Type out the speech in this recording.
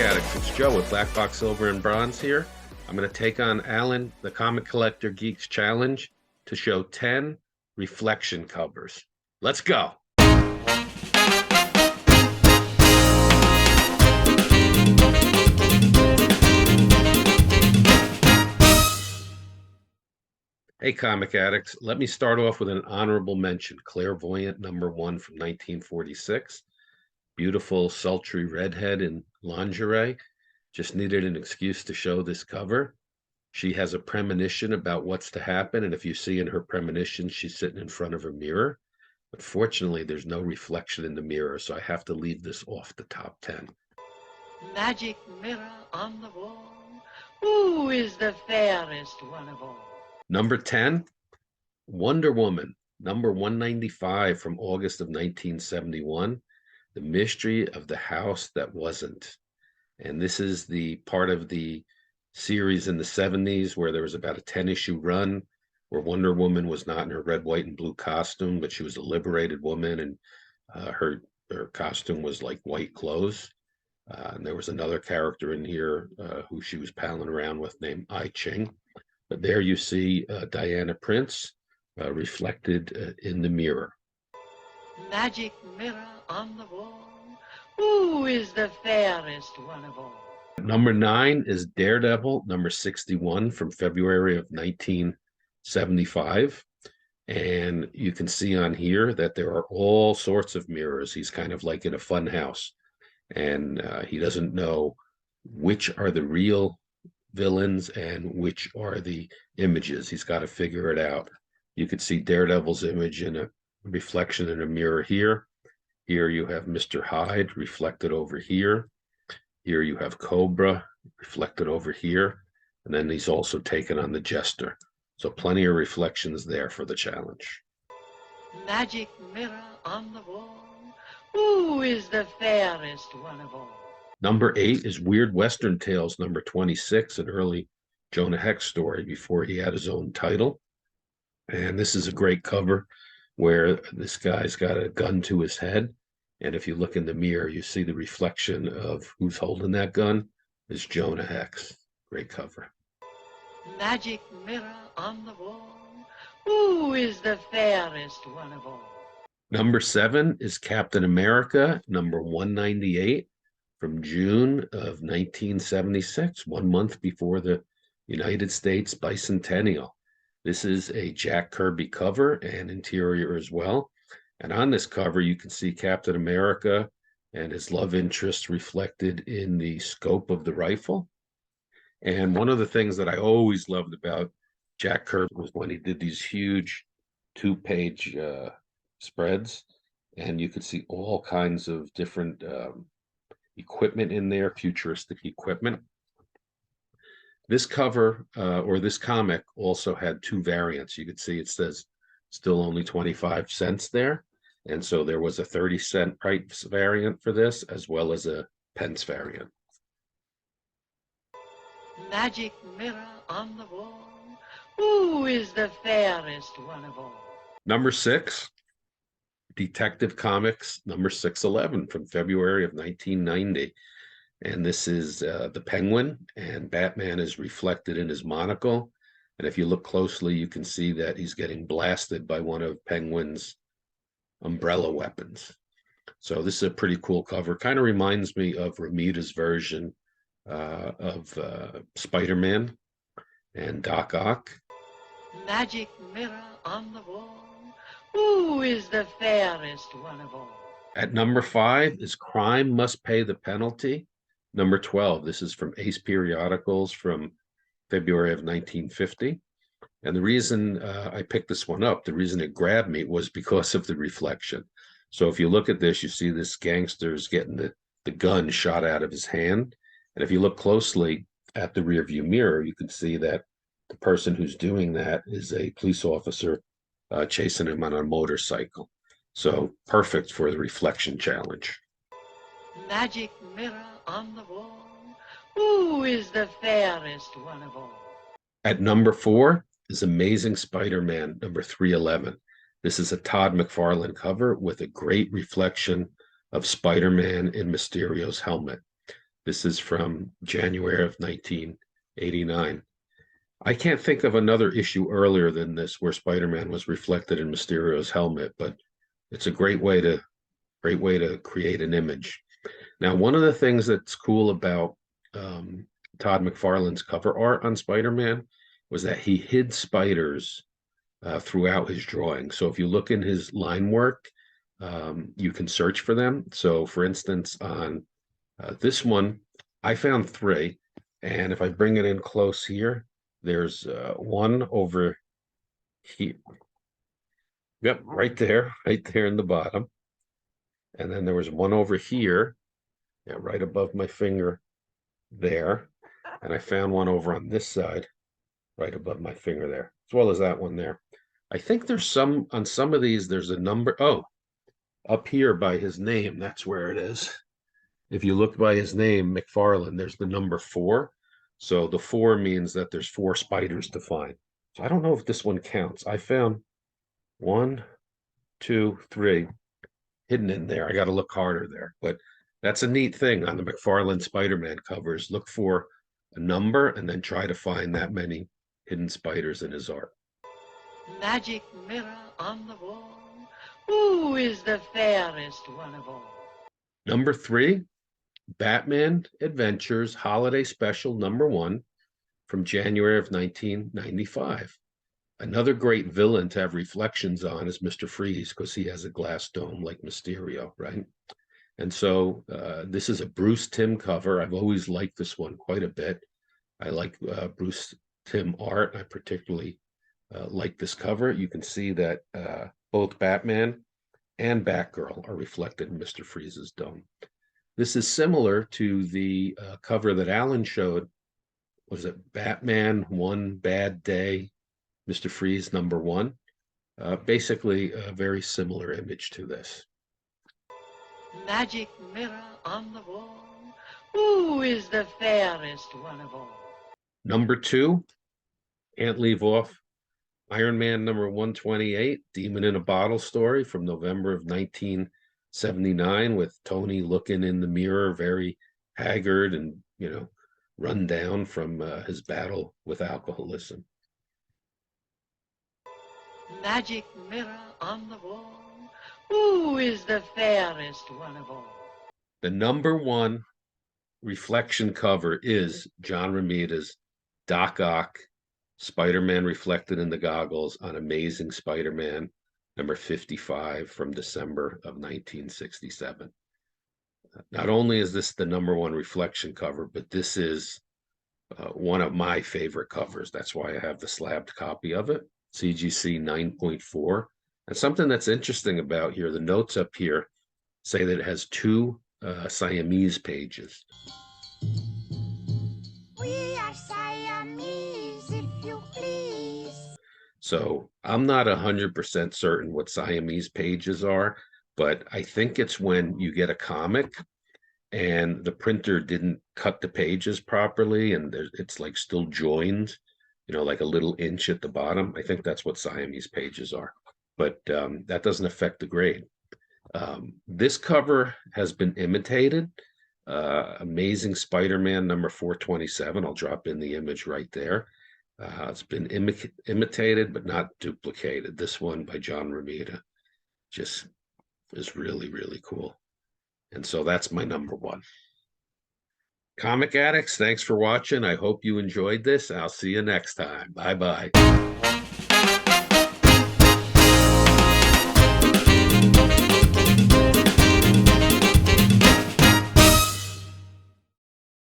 Addicts, it's Joe with Black Box Silver and Bronze here. I'm going to take on Alan, the Comic Collector Geek's challenge to show 10 reflection covers. Let's go. Hey, Comic Addicts, let me start off with an honorable mention. Clairvoyant #1 from 1946. Beautiful, sultry redhead in lingerie. Just needed an excuse to show this cover. She has a premonition about what's to happen, and if you see in her premonition, she's sitting in front of a mirror. But fortunately, there's no reflection in the mirror, so I have to leave this off the top 10. Magic mirror on the wall, who is the fairest one of all? Number 10, Wonder Woman, number 195 from August of 1971, The Mystery of the House That Wasn't. And this is the part of the series in the 70s where there was about a 10-issue run where Wonder Woman was not in her red, white, and blue costume, but she was a liberated woman, and her costume was like white clothes. And there was another character in here who she was palling around with named I Ching. But there you see Diana Prince reflected in the mirror. Magic mirror on the wall, who is the fairest one of all? Number 9 is Daredevil, number 61 from February of 1975. And you can see on here that there are all sorts of mirrors. He's kind of like in a fun house. And he doesn't know which are the real villains and which are the images. He's got to figure it out. You could see Daredevil's image in a reflection in a mirror here. Here you have Mr. Hyde reflected over here. Here you have Cobra reflected over here. And then he's also taken on the Jester. So plenty of reflections there for the challenge. Magic mirror on the wall, who is the fairest one of all? Number 8 is Weird Western Tales, number 26, an early Jonah Hex story before he had his own title. And this is a great cover where this guy's got a gun to his head. And if you look in the mirror, you see the reflection of who's holding that gun is Jonah Hex. Great cover. Magic mirror on the wall, who is the fairest one of all? Number 7 is Captain America, number 198. From June of 1976, 1 month before the United States bicentennial. This is a Jack Kirby cover and interior as well. And on this cover, you can see Captain America and his love interest reflected in the scope of the rifle. And one of the things that I always loved about Jack Kirby was when he did these huge 2-page spreads, and you could see all kinds of different equipment in there, futuristic equipment. This cover or this comic also had 2 variants. You could see it says still only 25 cents there. And so there was a 30-cent price variant for this as well as a pence variant. Magic mirror on the wall, who is the fairest one of all? Number 6, Detective Comics number 611 from February of 1990. And this is the Penguin, and Batman is reflected in his monocle. And if you look closely, you can see that he's getting blasted by one of Penguin's umbrella weapons. So this is a pretty cool cover. Kind of reminds me of Romita's version of SpiderMan and Doc Ock. Magic mirror on the wall, who is the fairest one of all? At number 5 is Crime Must Pay the Penalty. Number 12, this is from Ace Periodicals from February of 1950. And the reason I picked this one up, the reason it grabbed me was because of the reflection. So if you look at this, you see this gangster's getting the gun shot out of his hand. And if you look closely at the rearview mirror, you can see that the person who's doing that is a police officer chasing him on a motorcycle. So perfect for the reflection challenge. Magic mirror on the wall, who is the fairest one of all? At number 4 is Amazing Spider-Man number 311. This is a Todd McFarlane cover with a great reflection of Spider-Man in Mysterio's helmet. This is from January of 1989. I can't think of another issue earlier than this where Spider-Man was reflected in Mysterio's helmet, but it's a great way to create an image. Now, one of the things that's cool about Todd McFarlane's cover art on Spider-Man was that he hid spiders throughout his drawing. So if you look in his line work, you can search for them. So for instance, on this one, I found 3. And if I bring it in close here, there's one over here. Yep, right there in the bottom. And then there was one over here, yeah, right above my finger there. And I found one over on this side, right above my finger there, as well as that one there. I think there's some, on some of these, there's a number. Oh, up here by his name, that's where it is. If you look by his name, McFarlane, there's the number 4. So the 4 means that there's 4 spiders to find. So I don't know if this one counts. I found 1, 2, 3 hidden in there. I got to look harder there, but that's a neat thing on the McFarlane Spider-Man covers. Look for a number and then try to find that many hidden spiders in his art. Magic mirror on the wall, who is the fairest one of all? Number 3, Batman Adventures Holiday Special #1 from January of 1995. Another great villain to have reflections on is Mr. Freeze, because he has a glass dome like Mysterio, right? And so this is a Bruce Timm cover. I've always liked this one quite a bit. I like Bruce Timm art. I particularly like this cover. You can see that both Batman and Batgirl are reflected in Mr. Freeze's dome. This is similar to the cover that Alan showed. Was it Batman One Bad Day, Mr. Freeze #1? Basically, a very similar image to this. Magic mirror on the wall, who is the fairest one of all? Number 2, can't leave off Iron Man #128, Demon in a Bottle story from November of 1979, with Tony looking in the mirror, very haggard and, run down from his battle with alcoholism. Magic mirror on the wall, who is the fairest one of all? The #1 reflection cover is John Romita's Doc Ock, Spider-Man reflected in the goggles on Amazing Spider-Man #55 from December of 1967. Not only is this the #1 reflection cover, but this is one of my favorite covers. That's why I have the slabbed copy of it, CGC 9.4. And something that's interesting about here, the notes up here say that it has 2 Siamese pages. We are Siamese, if you please. So I'm not 100% certain what Siamese pages are, but I think it's when you get a comic and the printer didn't cut the pages properly and it's like still joined, like a little inch at the bottom. I think that's what Siamese pages are, but that doesn't affect the grade. This cover has been imitated. Amazing Spider-Man #427. I'll drop in the image right there. It's been imitated, but not duplicated. This one by John Romita just is really, really cool. And so that's my #1. Comic addicts, thanks for watching. I hope you enjoyed this. I'll see you next time. Bye-bye.